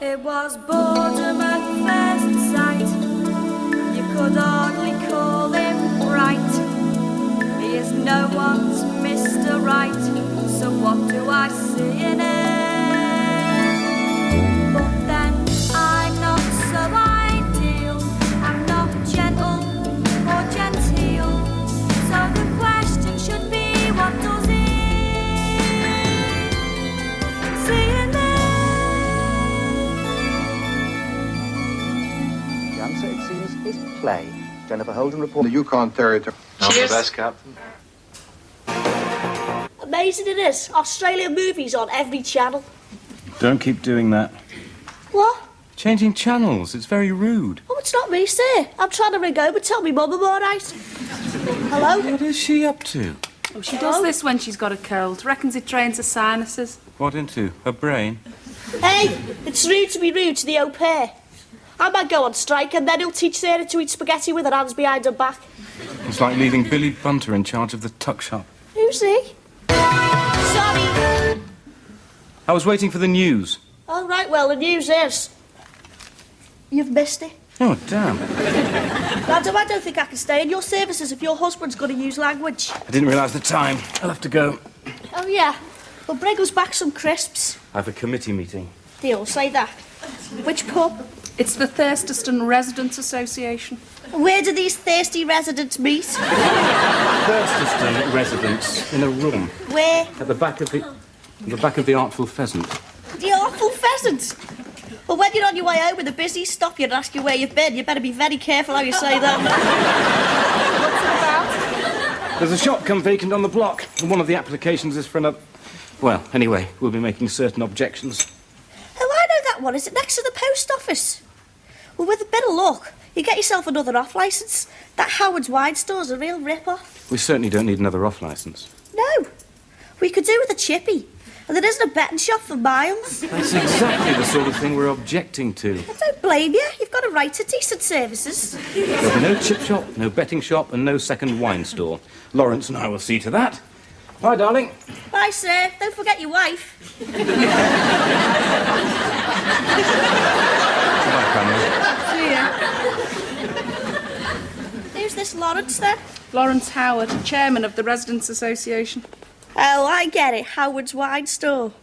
It was boredom at first sight. You could hardly call him bright. He is no one's Mr. Right. So what do I see in him? But then I'm not so ideal. I'm not gentle or genteel. So the question should be, what does he see in me? The answer, it seems, is play. Jennifer Holden reports. The Yukon Territory. Not the best, Captain. Amazing it is. Australian movies on every channel. Don't keep doing that. What? Changing channels. It's very rude. Oh, it's not me, sir. I'm trying to ring home and tell me mum I'm all right. Hello? What is she up to? Oh, she does this when she's got a cold. Reckons it drains her sinuses. What into? Her brain? Hey, it's rude to be rude to the au pair. I might go on strike and then he'll teach Sarah to eat spaghetti with her hands behind her back. It's like leaving Billy Bunter in charge of the tuck shop. Who's he? Sorry. I was waiting for the news. All right, well, the news is you've missed it. Oh, damn. Madam, I don't think I can stay in your services if your husband's going to use language. I didn't realise the time. I'll have to go. Oh, yeah. Well, bring us back some crisps. I have a committee meeting. Deal, say that. Which pub? It's the Thurston Residents Association. Where do these thirsty residents meet? Thurston residents in a room Where? at the back of the Artful Pheasant. The awful pheasant. Well, when you're on your way home with a busy stop you and ask you where you've been, you better be very careful how you say that. What's it about? There's a shop come vacant on the block, and one of the applications is for another. Well, anyway, we'll be making certain objections. Oh, I know that one. Is it next to the post office? Well, with a bit of luck, you get yourself another off licence. That Howard's Wine Store's a real rip-off. We certainly don't need another off licence. No. We could do with a chippy. And there isn't a betting shop for miles. That's exactly the sort of thing we're objecting to. I don't blame you. You've got a right to decent services. There'll be no chip shop, no betting shop, and no second wine store. Lawrence and I will see to that. Bye, darling. Bye, sir. Don't forget your wife. Bye, Pamela. See ya. Who's this Lawrence, then? Lawrence Howard, chairman of the Residents Association. Oh, I get it. Howard's Wine Store.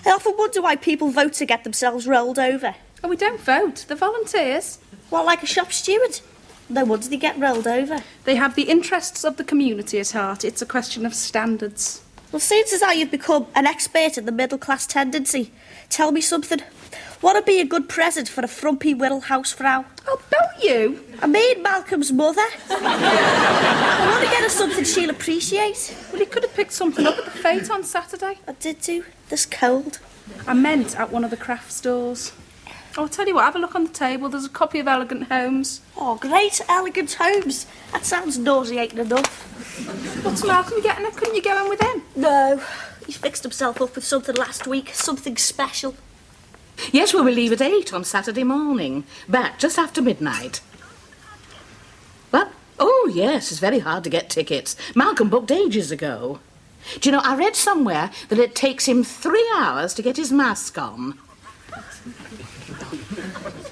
I often wonder why people vote to get themselves rolled over. Oh, we don't vote. They're volunteers. What, like a shop steward? No wonder they get rolled over. They have the interests of the community at heart. It's a question of standards. Well, seems as how you've become an expert in the middle-class tendency. Tell me something. What would be a good present for a frumpy Wirral housefrau? Oh, don't you? I mean Malcolm's mother. I want to get her something she'll appreciate. Well, you could have picked something up at the Fete on Saturday. I did do. This cold. I meant at one of the craft stores. Oh, I'll tell you what, have a look on the table. There's a copy of Elegant Homes. Oh, great. Elegant Homes. That sounds nauseating enough. What's Malcolm getting it? Couldn't you go in with him? No. He fixed himself up with something last week. Something special. Yes, well, we leave at 8 on Saturday morning. Back just after midnight. What? Oh, yes, it's very hard to get tickets. Malcolm booked ages ago. Do you know, I read somewhere that it takes him 3 hours to get his mask on.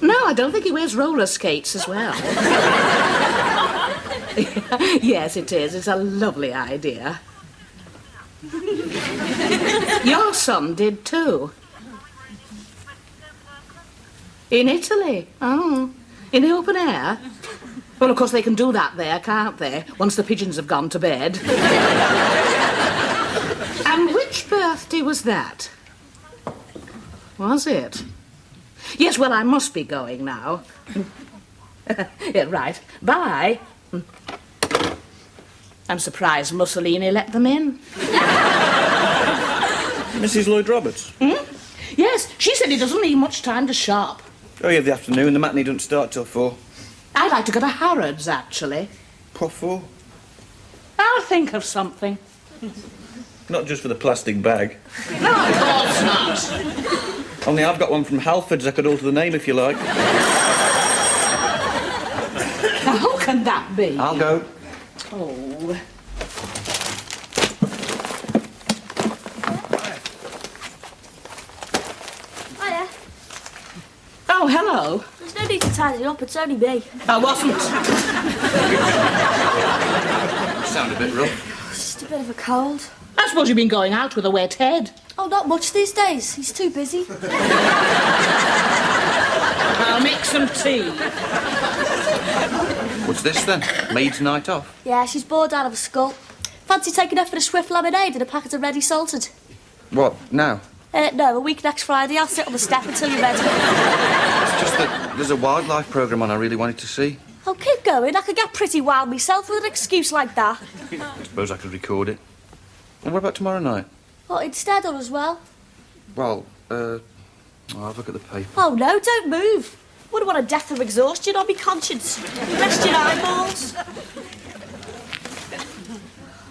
No, I don't think he wears roller skates as well. Yes, it is. It's a lovely idea. Your son did too. In Italy? Oh, in the open air? Well, of course, they can do that there, can't they? Once the pigeons have gone to bed. And which birthday was that? Was it? Yes, well, I must be going now. Yeah, right. Bye. I'm surprised Mussolini let them in. Mrs. Lloyd-Roberts? Yes, she said he doesn't need much time to shop. Oh, yeah, the afternoon. The matinee doesn't start till 4. I'd like to go to Harrods, actually. What for? I'll think of something. Not just for the plastic bag. No, of course not. Only I've got one from Halfords. I could alter the name if you like. Now, who can that be? I'll go. Oh. Hiya. Oh, There's no need to tidy up, it's only me. I wasn't. Sound a bit rough. It's just a bit of a cold. I suppose you've been going out with a wet head. Oh, not much these days. He's too busy. I'll make some tea. What's this then? Maid's night off? Yeah, she's bored out of her skull. Fancy taking her for a swift lemonade and a packet of ready salted? What, now? No, a week next Friday. I'll sit on the step until you're ready. It's just that there's a wildlife programme on I really wanted to see. Oh, keep going. I could get pretty wild myself with an excuse like that. I suppose I could record it. And what about tomorrow night? What, instead or as well? Well, I'll have a look at the paper. Oh, no, don't move. Wouldn't want a death of exhaustion on me conscience. Rest your eyeballs.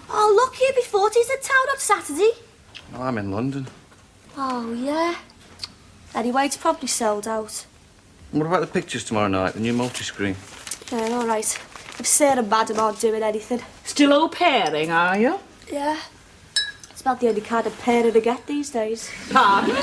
Oh, look, UB40's in town on Saturday. Oh, I'm in London. Oh, yeah. Anyway, it's probably sold out. And what about the pictures tomorrow night, the new multi-screen? Yeah, all right. If Sarah and Madam aren't doing anything. Still au pairing, are you? Yeah. It's about the only kind of parent I get these days. Pardon?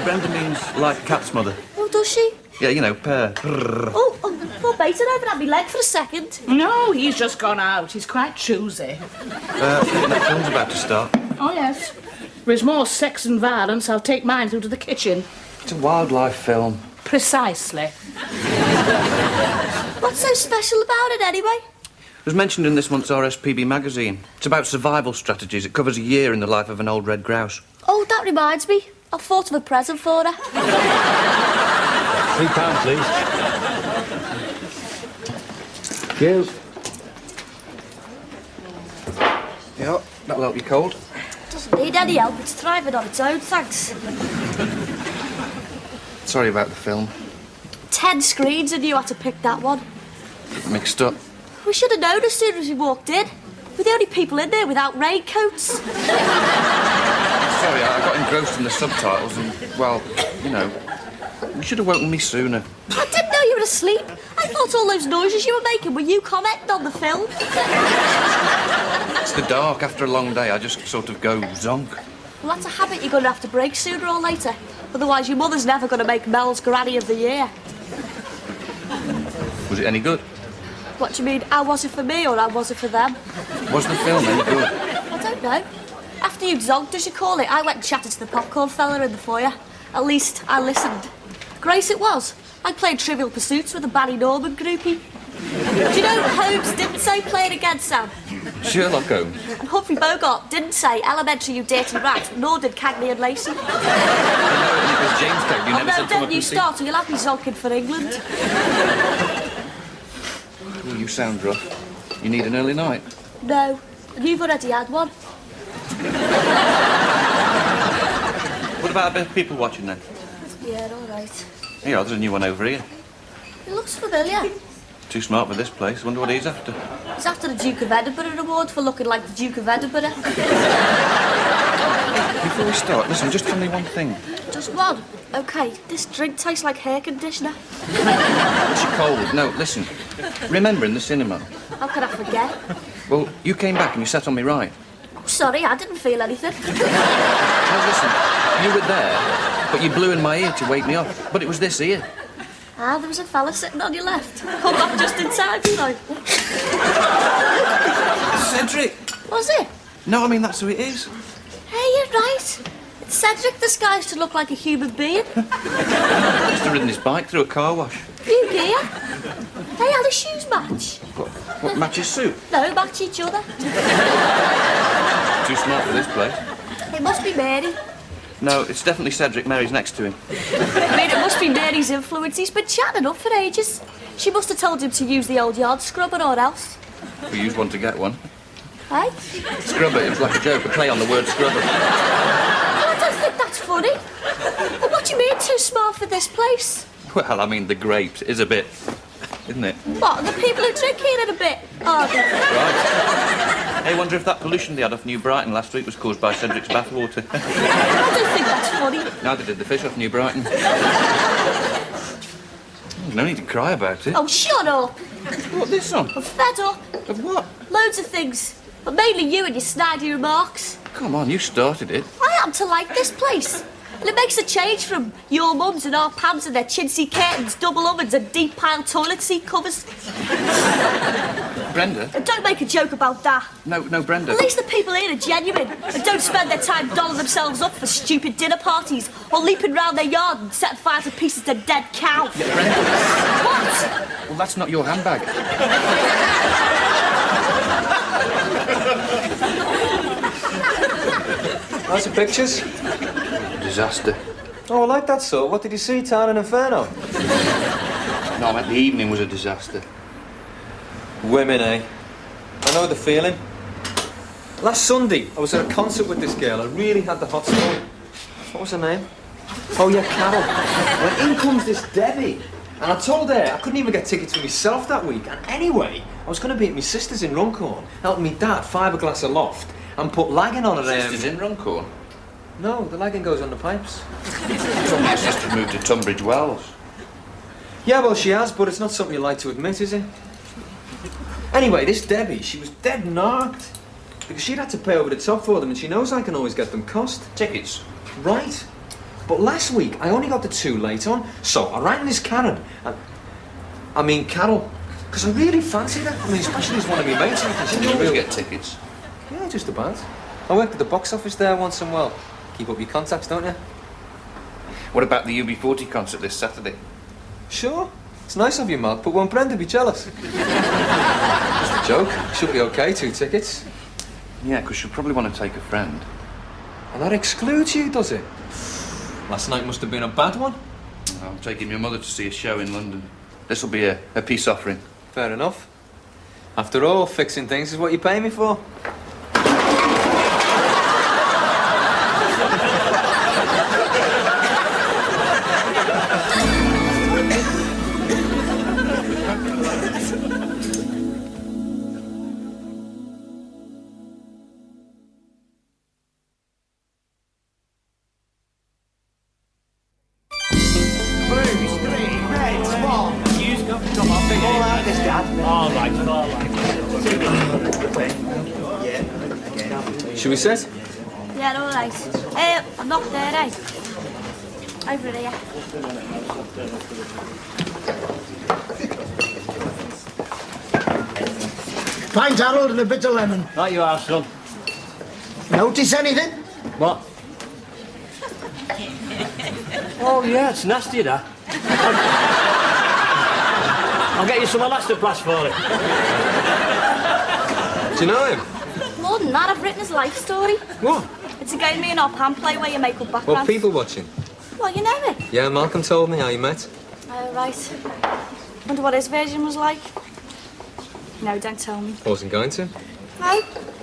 Brenda means like a cat's mother. Oh, does she? Yeah, you know, purr. Oh, Baton over at me leg for a second. No, he's just gone out. He's quite choosy. I think that film's about to start. Oh, yes. If there's more sex and violence, I'll take mine through to the kitchen. It's a wildlife film. Precisely. What's so special about it, anyway? It was mentioned in this month's RSPB magazine. It's about survival strategies. It covers a year in the life of an old red grouse. Oh, that reminds me. I've thought of a present for her. £3, please. Thank you. Yeah, that'll help you cold. Doesn't need any help. It's thriving on its own, thanks. Sorry about the film. 10 screens and you had to pick that one. Mixed up. We should have known as soon as we walked in. We're the only people in there without raincoats. Sorry, I got engrossed in the subtitles and, well, you know, you should have woken me sooner. I didn't know you were asleep. I thought all those noises you were making were you commenting on the film. It's the dark. After a long day, I just sort of go zonk. Well, that's a habit you're going to have to break sooner or later. Otherwise, your mother's never going to make Mel's Granny of the Year. Was it any good? What do you mean, how was it for me or how was it for them? Was the film any good? I don't know. After you zonked, as you call it, I went and chatted to the popcorn fella in the foyer. At least, I listened. Great it was. I played Trivial Pursuits with a Barry Norman groupie. Do you know Holmes didn't say play it again, Sam? Sherlock Holmes. And Humphrey Bogart didn't say elementary, you dirty rat, nor did Cagney and Lacey. I know, and it was James Cagney. Oh Never no, said come don't up you and see. start or you'll have me zonking for England. Oh, you sound rough. You need an early night. No, and you've already had one. What about a bit of people watching then? Yeah, all right. Yeah, there's a new one over here. It looks familiar. Too smart for this place. Wonder what he's after. He's after the Duke of Edinburgh award for looking like the Duke of Edinburgh. Before we start, listen, just tell me one thing. Just one. Okay, this drink tastes like hair conditioner. It's cold. No, listen. Remember in the cinema? How could I forget? Well, you came back and you sat on me right. Oh, sorry, I didn't feel anything. No, listen. You were there, but you blew in my ear to wake me up. But it was this ear. Ah, there was a fella sitting on your left. Come back just in time, so. Cedric! Was it? No, I mean, that's who it is. Hey, you're right. It's Cedric disguised to look like a human being. Must have ridden his bike through a car wash. You gear? Hey, how the shoes match? What matches suit? No, match each other. Too smart for this place. It must be Mary. No, it's definitely Cedric. Mary's next to him. I mean, it must be Mary's influence. He's been chatting up for ages. She must have told him to use the old yard scrubber or else. We use one to get one. Hey? Scrubber, it was like a joke, a play on the word scrubber. I don't think that's funny. Well, what do you mean too smart for this place? Well, I mean, the grapes is a bit, isn't it? What, the people who drink here in a bit? Oh, Right. Hey, wonder if that pollution they had off New Brighton last week was caused by Cedric's bathwater. I don't think that's funny. Neither did the fish off New Brighton. There's no need to cry about it. Oh, shut up. What, this song? I'm fed up. Of what? Loads of things. But mainly you and your snidey remarks. Come on, you started it. I am to like this place. And it makes a change from your mums and our pants and their chintzy curtains, double ovens and deep pile toilet seat covers. Brenda? And don't make a joke about that. No, Brenda. At least the people here are genuine and don't spend their time dolling themselves up for stupid dinner parties or leaping round their yard and setting fire to pieces of dead cow. Yeah, Brenda. What? Well, that's not your handbag. How's the pictures? Disaster. Oh, I like that sort. What did you see, Town and Inferno? No, I meant the evening was a disaster. Women, eh? I know the feeling. Last Sunday, I was at a concert with this girl. I really had the hot story. What was her name? Oh, yeah, Carol. Well, in comes this Debbie. And I told her I couldn't even get tickets for myself that week. And anyway, I was going to be at my sister's in Runcorn, helping me dad fiberglass a loft, and put lagging on it. Sisters in Runcorn? No, the lagging goes on the pipes. Your sister moved to Tunbridge Wells. Yeah, well, she has, but it's not something you like to admit, is it? Anyway, this Debbie, she was dead narked. Because she'd had to pay over the top for them, and she knows I can always get them cost. Tickets? Right. But last week, I only got the 2 late on, so I rang this Carol, because I really fancied her. I mean, especially as one of my mates. Did you always get tickets? Yeah, just about. I worked at the box office there once in a while. Keep up your contacts, don't you? What about the UB40 concert this Saturday? Sure. It's nice of you, Mark, but won't Brenda be jealous? Just a joke. Should be okay, 2 tickets. Yeah, because she'll probably want to take a friend. And that excludes you, does it? Last night must have been a bad one. I'm taking your mother to see a show in London. This will be a peace offering. Fair enough. After all, fixing things is what you pay me for. Should we sit? Yeah, all right. I'm not there, eh? Over here. Pint Harold and a bit of lemon. Right you are, son. Notice anything? What? Oh, yeah, it's nasty, that. I'll get you some elastoplast for it. Do you know him? More than that, I've written his life story. What? It's a game me and our pan play where you make up backgrounds. Well, people watching. Well, you know it. Yeah, Malcolm told me how you met. Oh, right. Wonder what his version was like. No, don't tell me. I wasn't going to. No?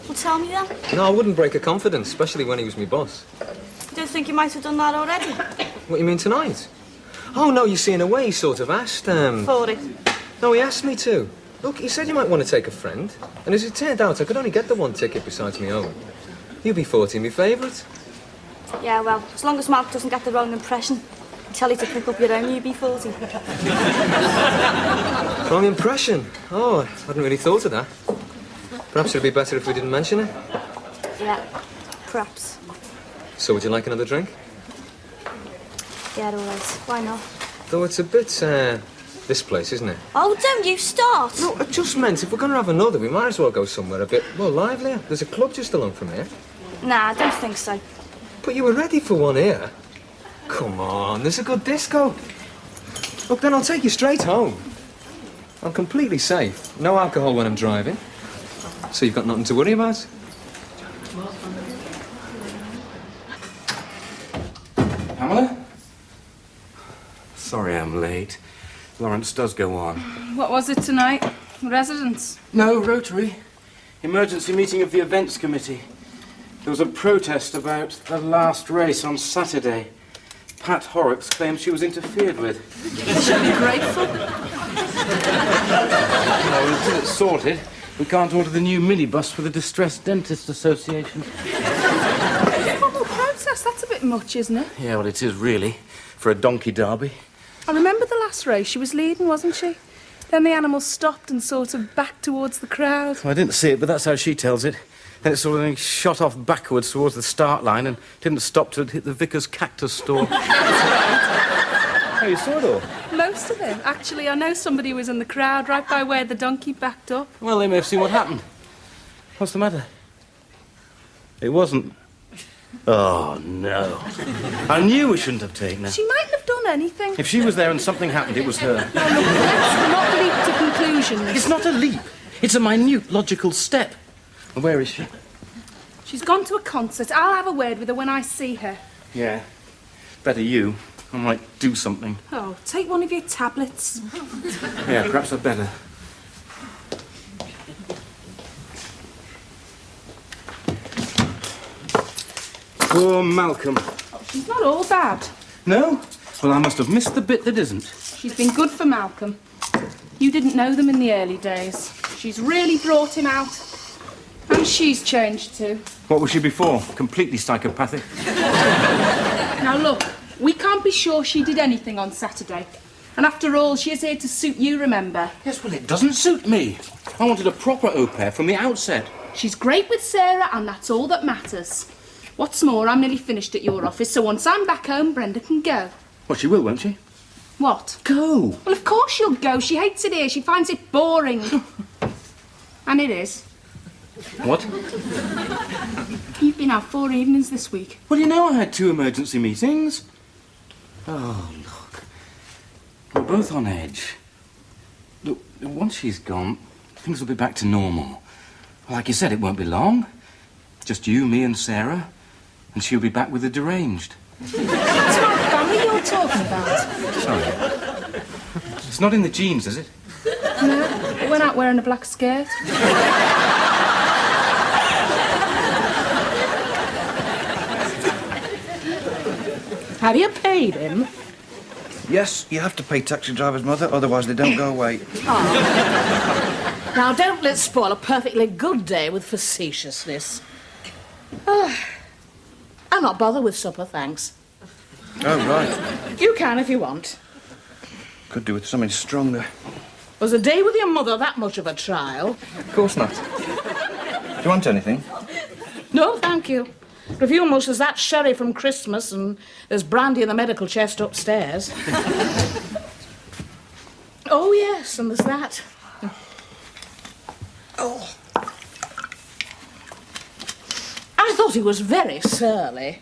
Well, tell me then. No, I wouldn't break a confidence, especially when he was my boss. You don't think you might have done that already? What, you mean tonight? Oh, no, you see, in a way, he sort of asked, For it. No, he asked me to. Look, he said you might want to take a friend. And as it turned out, I could only get the 1 ticket besides my own. UB40, my favourite. Yeah, well, as long as Mark doesn't get the wrong impression, I'll tell you to pick up your own UB40. Wrong impression? Oh, I hadn't really thought of that. Perhaps it'd be better if we didn't mention it. Yeah, perhaps. So would you like another drink? Yeah, alright. Why not? Though it's a bit, this place, isn't it? Oh, don't you start! No, I just meant if we're going to have another, we might as well go somewhere a bit more livelier. There's a club just along from here. Nah, I don't think so. But you were ready for one here. Come on, there's a good disco. Look, then I'll take you straight home. I'm completely safe. No alcohol when I'm driving. So you've got nothing to worry about. Pamela? Sorry I'm late. Lawrence does go on. What was it tonight? Residence? No, Rotary. Emergency meeting of the events committee. There was a protest about the last race on Saturday. Pat Horrocks claims she was interfered with. They should be grateful. Well, until it's sorted, we can't order the new minibus for the Distressed Dentists Association. Formal protest, that's a bit much, isn't it? Yeah, well, it is really, for a donkey derby. I remember the last race. She was leading, wasn't she? Then the animal stopped and sort of backed towards the crowd. Well, I didn't see it, but that's how she tells it. Then it sort of shot off backwards towards the start line and didn't stop till it hit the vicar's cactus store. Oh, you saw it all? Most of it. Actually, I know somebody was in the crowd right by where the donkey backed up. Well, they may have seen what happened. What's the matter? It wasn't... Oh, no. I knew we shouldn't have taken her. She mightn't have done anything. If she was there and something happened, it was her. Now, look, let's not leap to conclusions. It's not a leap. It's a minute, logical step. Where is she? She's gone to a concert. I'll have a word with her when I see her. Yeah. Better you. I might do something. Oh, take one of your tablets. Yeah, perhaps I'd better. Poor Malcolm. Oh, she's not all bad. No? Well, I must have missed the bit that isn't. She's been good for Malcolm. You didn't know them in the early days. She's really brought him out. And she's changed too. What was she before? Completely psychopathic. Now look, we can't be sure she did anything on Saturday. And after all, she is here to suit you, remember? Yes, well, it doesn't suit me. I wanted a proper au pair from the outset. She's great with Sarah, and that's all that matters. What's more, I'm nearly finished at your office, so once I'm back home, Brenda can go. Well, she will, won't she? What? Go. Well, of course she'll go. She hates it here. She finds it boring. And it is. What? You've been out 4 evenings this week. Well, you know I had 2 emergency meetings. Oh, look. We're both on edge. Look, once she's gone, things will be back to normal. Like you said, it won't be long. Just you, me and Sarah. And she'll be back with the deranged. It's my family you're talking about. Sorry. It's not in the genes, is it? No, it went out wearing a black skirt. Have you paid him? Yes, you have to pay taxi drivers, Mother, otherwise they don't go away. Oh. Now, don't let's spoil a perfectly good day with facetiousness. I'll not bother with supper, thanks. Oh, right. You can if you want. Could do with something stronger. Was a day with your mother that much of a trial? Of course not. Do you want anything? No, thank you. Review almost as that sherry from Christmas, and there's brandy in the medical chest upstairs. Oh, yes, and there's that. Oh. I thought he was very surly.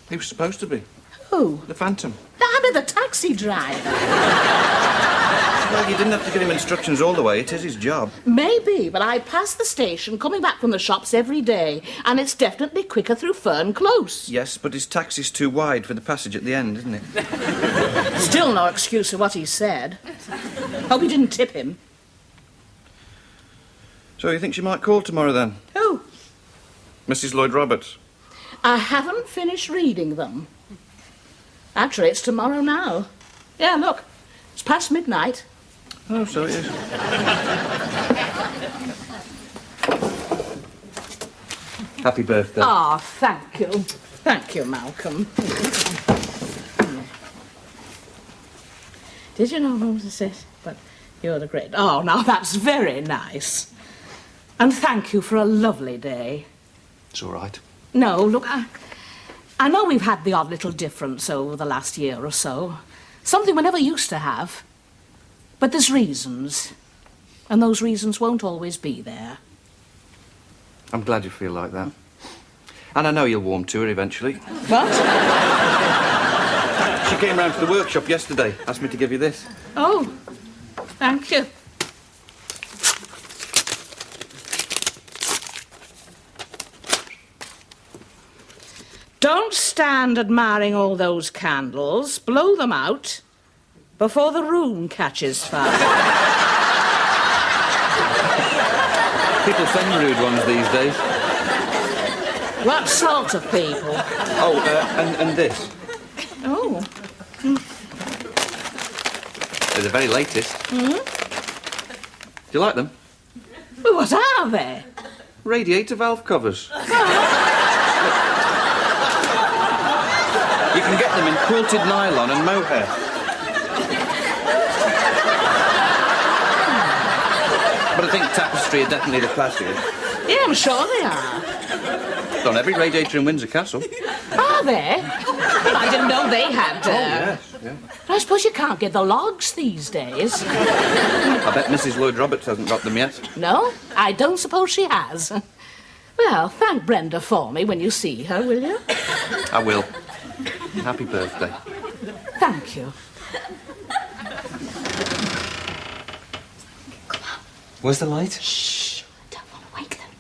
He was supposed to be. Who? The Phantom. I mean, the taxi driver. Well, you didn't have to give him instructions all the way. It is his job. Maybe, but I pass the station coming back from the shops every day, and it's definitely quicker through Fern Close. Yes, but his taxi's too wide for the passage at the end, isn't it? Still no excuse for what he said. Hope he didn't tip him. So you think she might call tomorrow, then? Who? Mrs. Lloyd Roberts. I haven't finished reading them. Actually, it's tomorrow now. Yeah, look. It's past midnight. Oh, so it is. Happy birthday. Ah, thank you. Thank you, Malcolm. Did you know Moses it? But you're the great... Oh, now that's very nice. And thank you for a lovely day. It's all right. No, look, I know we've had the odd little difference over the last year or so. Something we never used to have. But there's reasons. And those reasons won't always be there. I'm glad you feel like that. And I know you'll warm to her eventually. What? She came round to the workshop yesterday, asked me to give you this. Oh, thank you. Don't stand admiring all those candles. Blow them out before the room catches fire. People send rude ones these days. What sort of people? Oh, and this. Oh. They're the very latest. Hmm? Do you like them? Well, what are they? Radiator valve covers. You can get them in quilted nylon and mohair. But I think Tapestry are definitely the classiest. Yeah, I'm sure they are. It's on every radiator in Windsor Castle. Are they? I didn't know they had. Yes, yeah. I suppose you can't get the logs these days. I bet Mrs. Lloyd Roberts hasn't got them yet. No, I don't suppose she has. Well, thank Brenda for me when you see her, will you? I will. Happy birthday. Thank you. Where's the light? Shh. Don't want to wake them.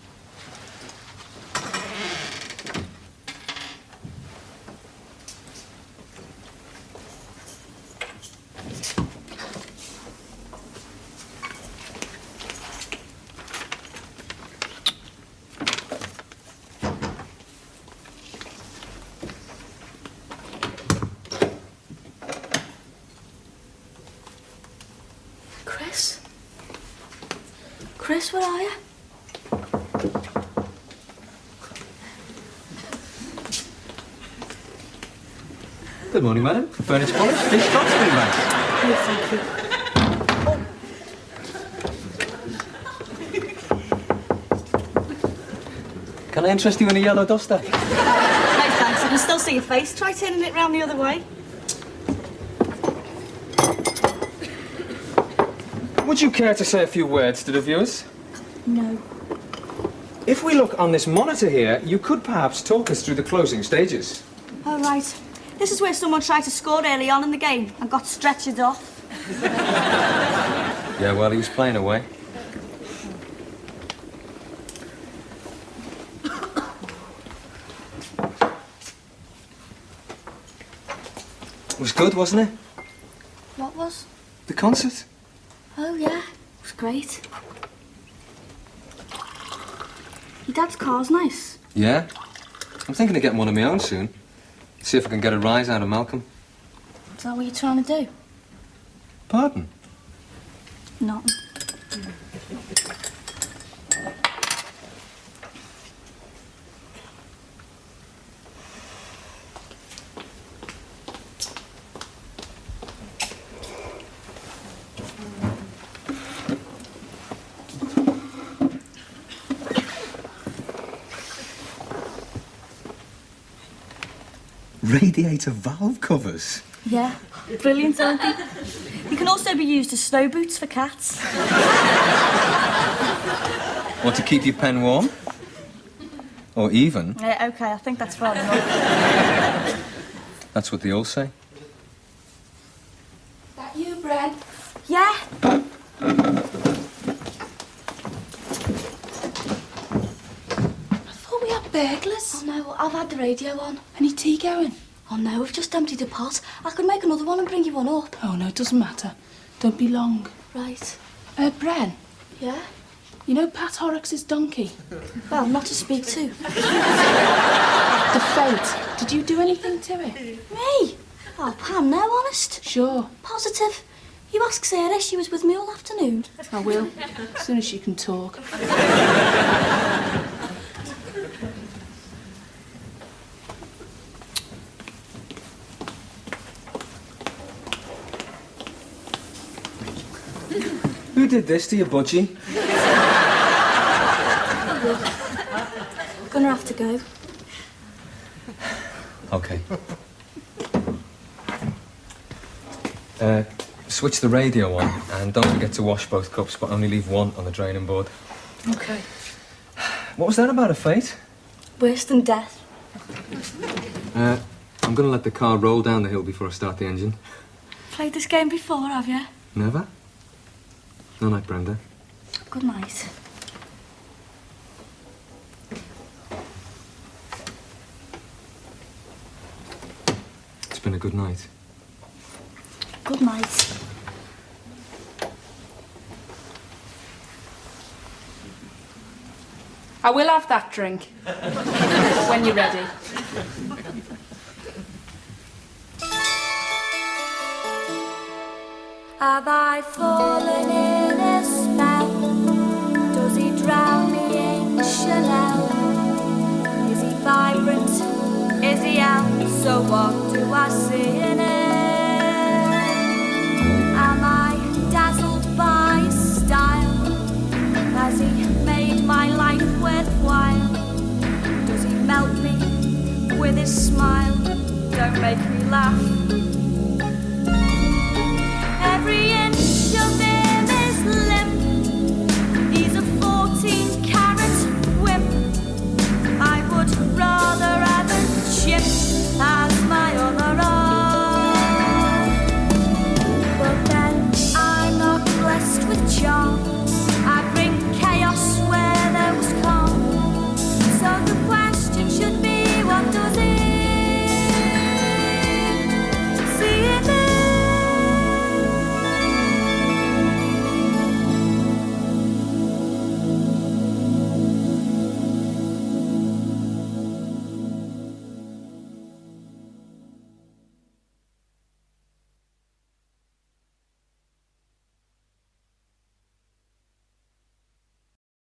Chris? Chris, where are you? Good morning, madam. Furniture polish. Fish drops, very nice. Oh, thank you. Can I interest you in a yellow duster? No, thanks. I can still see your face. Try turning it round the other way. Would you care to say a few words to the viewers? No. If we look on this monitor here, you could perhaps talk us through the closing stages. Oh, right. This is where someone tried to score early on in the game and got stretchered off. Yeah, well, he was playing away. It was good, wasn't it? What was? The concert. Oh, yeah. It was great. Your dad's car's nice. Yeah. I'm thinking of getting one of my own soon. See if I can get a rise out of Malcolm. Is that what you're trying to do? Pardon? Nothing. Radiator valve covers. Yeah. Brilliant, aren't they? They can also be used as snow boots for cats. Want to keep your pen warm? Or even? Yeah, OK, I think that's far enough. That's what they all say. Is that you, Brad? Yeah. I thought we had burglars. Oh, no, I've had the radio on. Any tea going? Oh, no, we've just emptied a pot. I could make another one and bring you one up. Oh, no, it doesn't matter. Don't be long. Right. Bren, Yeah? you know Pat Horrocks' donkey? Well, not to speak to. The fate. Did you do anything to it? Me? Oh, Pam, no, honest. Sure. Positive. You ask Sarah, she was with me all afternoon. I will, as soon as she can talk. Who did this to you, Budgie? Gonna have to go. Okay. Switch the radio on and don't forget to wash both cups, but only leave one on the draining board. OK. What was that about a fate? Worse than death. I'm going to let the car roll down the hill before I start the engine. Played this game before, have you? Never? No night, Brenda. Good night. It's been a good night. Good night. I will have that drink. When you're ready. Have I fallen in a spell? Does he drown me in Chanel? Is he vibrant? Is he out? So what do I see in him? Am I dazzled by his style? laugh.